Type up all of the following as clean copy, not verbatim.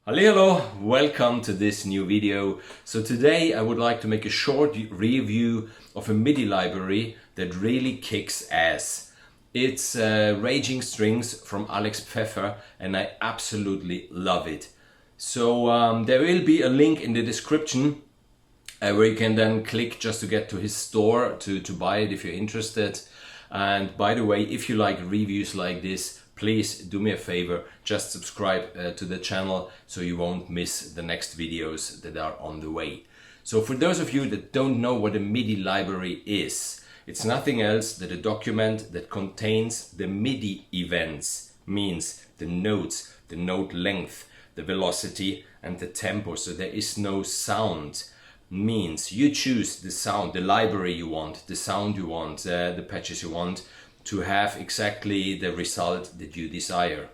Hello, welcome to this new video. So today I would like to make a short review of a MIDI library that really kicks ass. It's Raging Strings from Alex Pfeffer and I absolutely love it. So there will be a link in the description where you can then click just to get to his store to buy it if you're interested. And by the way, if you like reviews like this, please do me a favor, just subscribe to the channel so you won't miss the next videos that are on the way. So for those of you that don't know what a MIDI library is, it's nothing else than a document that contains the MIDI events, means the notes, the note length, the velocity and the tempo. So there is no sound. Means you choose the sound, the library you want, the sound you want, the patches you want to have exactly the result that you desire.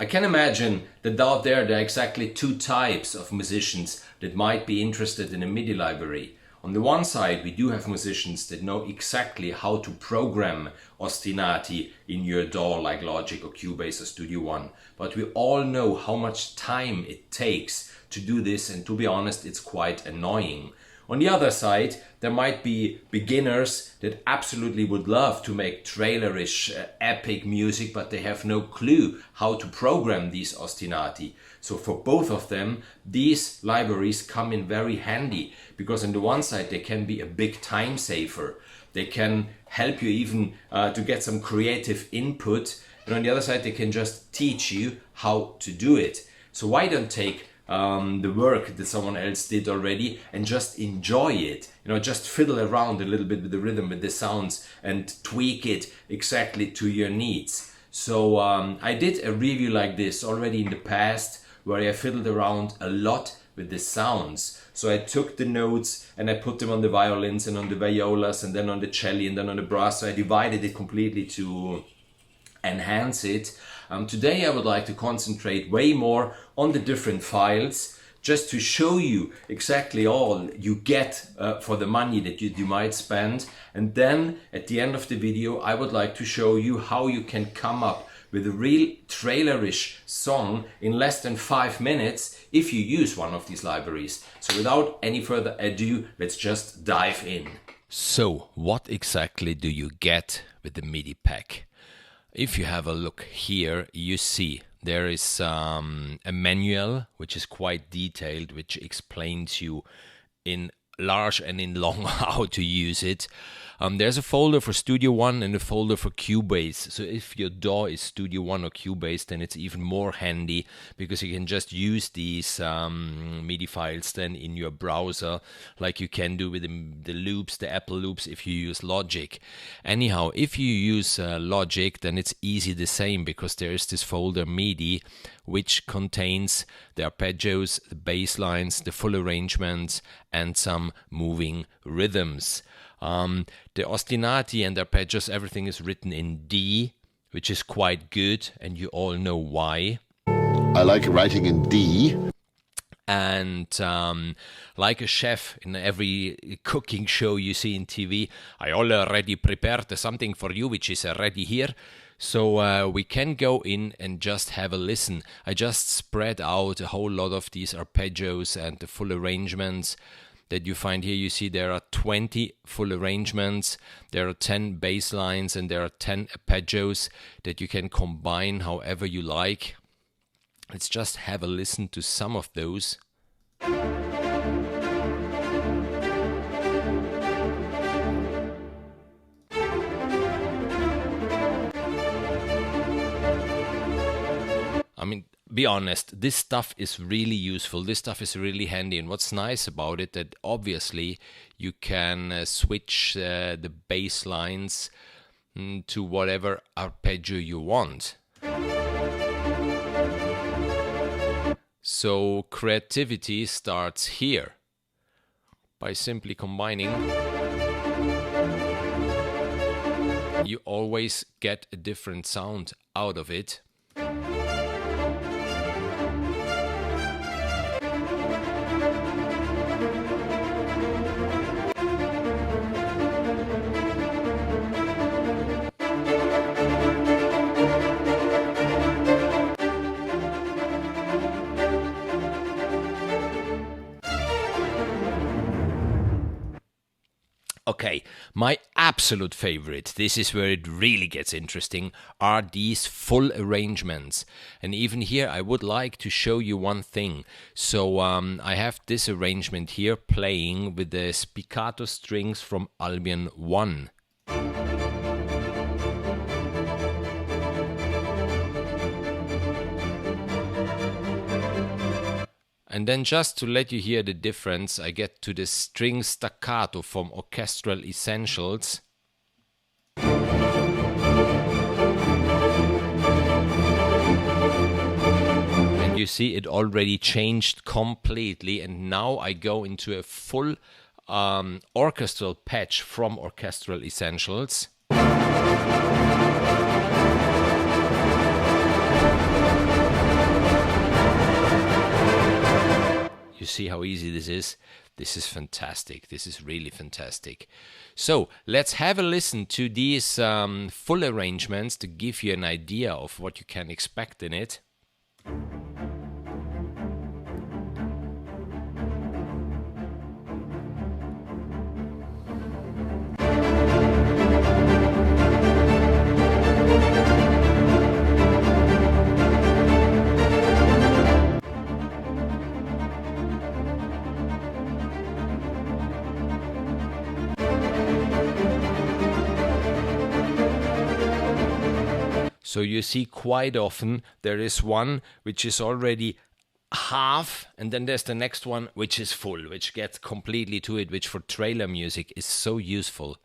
I can imagine that out there are exactly two types of musicians that might be interested in a MIDI library. On the one side, we do have musicians that know exactly how to program ostinati in your DAW like Logic or Cubase or Studio One. But we all know how much time it takes to do this, and to be honest, it's quite annoying. On the other side, there might be beginners that absolutely would love to make trailerish, epic music, but they have no clue how to program these ostinati. So for both of them, these libraries come in very handy, because on the one side they can be a big time saver. They can help you even to get some creative input, and on the other side they can just teach you how to do it. So why don't take the work that someone else did already and just enjoy it, just fiddle around a little bit with the rhythm, with the sounds, and tweak it exactly to your needs. So I did a review like this already in the past where I fiddled around a lot with the sounds. So I took the notes and I put them on the violins and on the violas and then on the cello and then on the brass. So I divided it completely to enhance it. Today I would like to concentrate way more on the different files, just to show you exactly all you get for the money that you might spend. And then at the end of the video I would like to show you how you can come up with a real trailerish song in less than 5 minutes if you use one of these libraries. So without any further ado, let's just dive in. So what exactly do you get with the MIDI pack? If you have a look here, you see there is a manual which is quite detailed, which explains you in large and in long how to use it. There's a folder for Studio One and a folder for Cubase. So if your DAW is Studio One or Cubase, then it's even more handy because you can just use these MIDI files then in your browser like you can do with the loops, the Apple loops if you use Logic. Anyhow, if you use Logic, then it's easy the same because there is this folder MIDI which contains the arpeggios, the bass lines, the full arrangements and some moving rhythms. The ostinati and arpeggios, everything is written in D, which is quite good, and you all know why. I like writing in D. And like a chef in every cooking show you see in TV, I already prepared something for you which is ready here. So we can go in and just have a listen. I just spread out a whole lot of these arpeggios and the full arrangements that you find here. You see there are 20 full arrangements, there are 10 bass lines, and there are 10 arpeggios that you can combine however you like. Let's just have a listen to some of those. I mean, be honest, this stuff is really useful, this stuff is really handy, and what's nice about it that obviously you can switch the bass lines to whatever arpeggio you want. So creativity starts here by simply combining. You always get a different sound out of it. Okay, my absolute favorite, this is where it really gets interesting, are these full arrangements. And even here I would like to show you one thing. So I have this arrangement here playing with the spiccato strings from Albion 1. And then just to let you hear the difference, I get to the string staccato from Orchestral Essentials. And you see it already changed completely, and now I go into a full orchestral patch from Orchestral Essentials. You see how easy this is? This is fantastic. This is really fantastic. So let's have a listen to these full arrangements to give you an idea of what you can expect in it. So you see quite often there is one which is already half, and then there's the next one which is full, which gets completely to it, which for trailer music is so useful.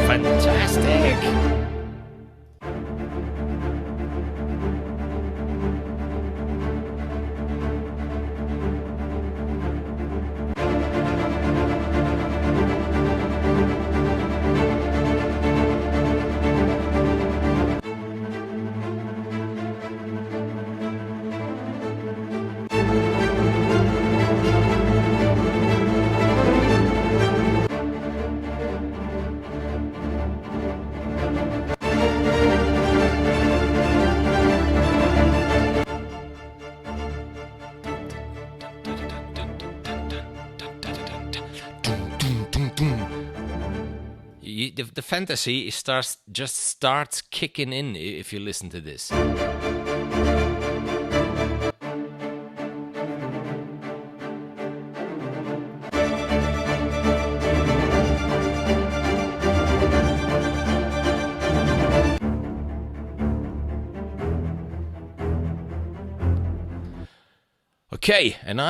Fantastic! The fantasy starts kicking in if you listen to this. Okay, and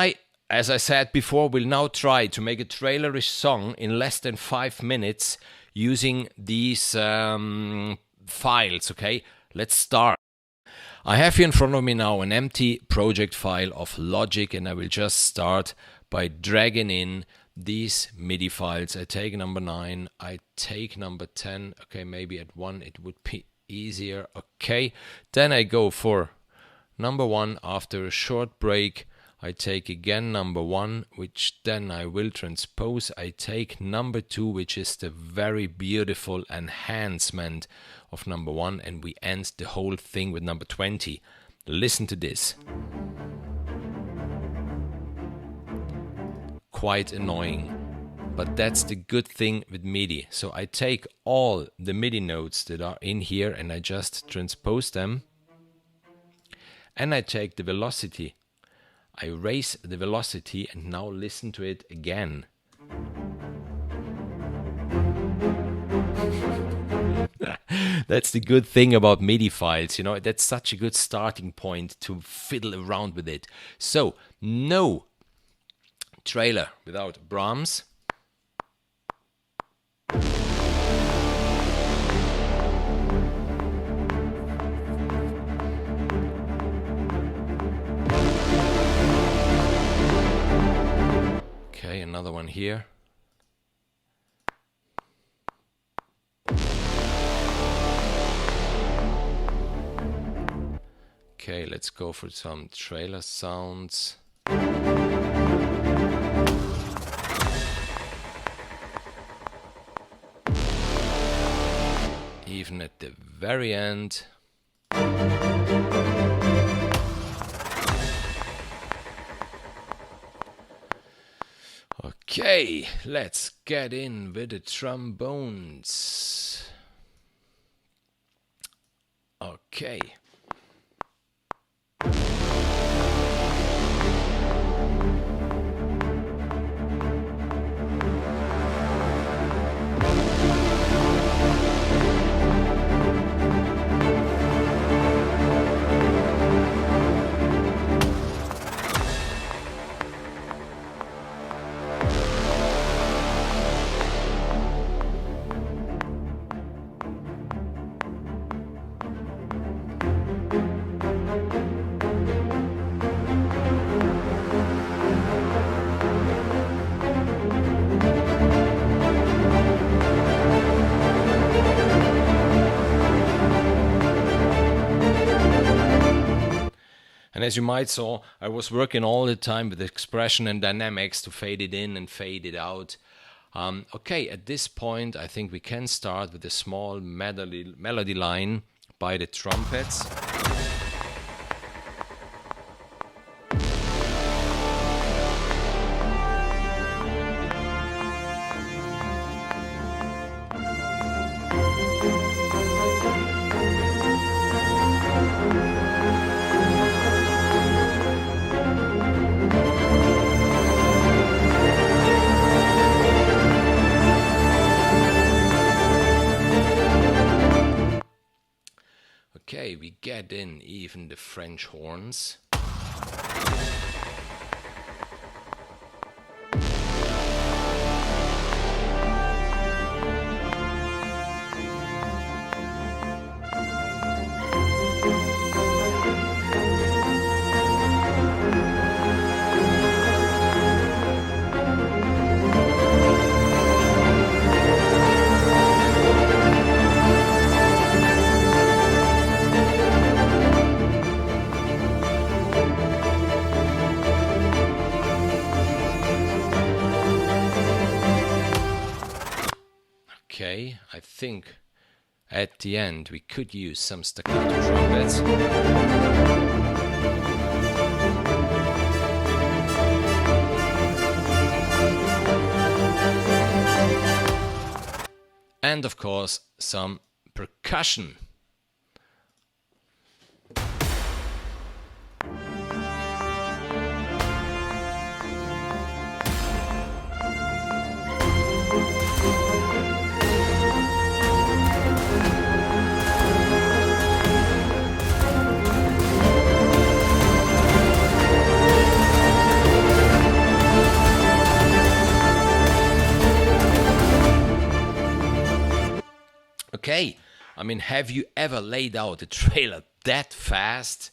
as I said before, will now try to make a trailerish song in less than 5 minutes using these files, okay? Let's start. I have here in front of me now an empty project file of Logic, and I will just start by dragging in these MIDI files. I take number 9, I take number 10, okay, maybe at 1 it would be easier, okay. Then I go for number 1 after a short break. I take again number 1, which then I will transpose. I take number 2, which is the very beautiful enhancement of number 1, and we end the whole thing with number 20. Listen to this. Quite annoying, but that's the good thing with MIDI. So I take all the MIDI notes that are in here and I just transpose them, and I take the velocity. I raise the velocity and now listen to it again. That's the good thing about MIDI files, you know, that's such a good starting point to fiddle around with it. So, no trailer without Brahms. Okay, another one here. Okay, let's go for some trailer sounds. Even at the very end. Okay, let's get in with the trombones. Okay. And as you might saw, I was working all the time with expression and dynamics to fade it in and fade it out. Okay, at this point, I think we can start with a small melody line by the trumpets. Okay, we get in even the French horns. Okay, I think at the end we could use some staccato trumpets. And of course some percussion. Okay, I mean, have you ever laid out a trailer that fast?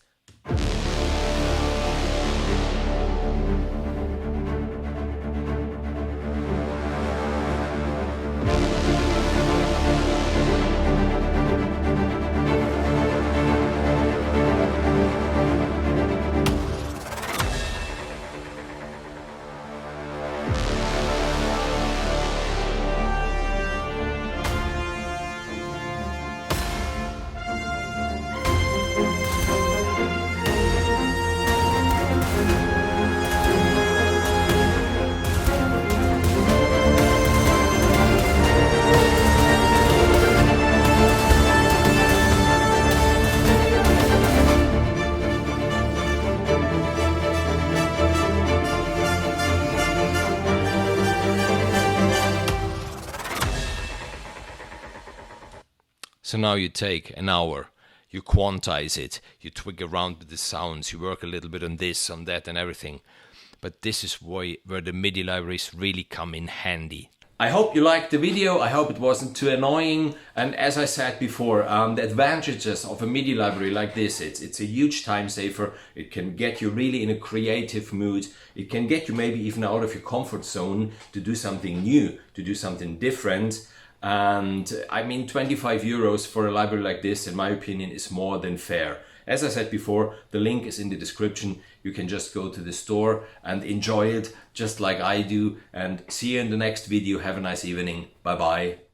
So now you take an hour, you quantize it, you twig around with the sounds, you work a little bit on this, on that and everything. But this is where the MIDI libraries really come in handy. I hope you liked the video, I hope it wasn't too annoying, and as I said before, the advantages of a MIDI library like this, it's a huge time saver, it can get you really in a creative mood, it can get you maybe even out of your comfort zone to do something new, to do something different. And I mean, 25 euros for a library like this, in my opinion, is more than fair. As I said before, the link is in the description. You can just go to the store and enjoy it just like I do. And see you in the next video. Have a nice evening. Bye bye.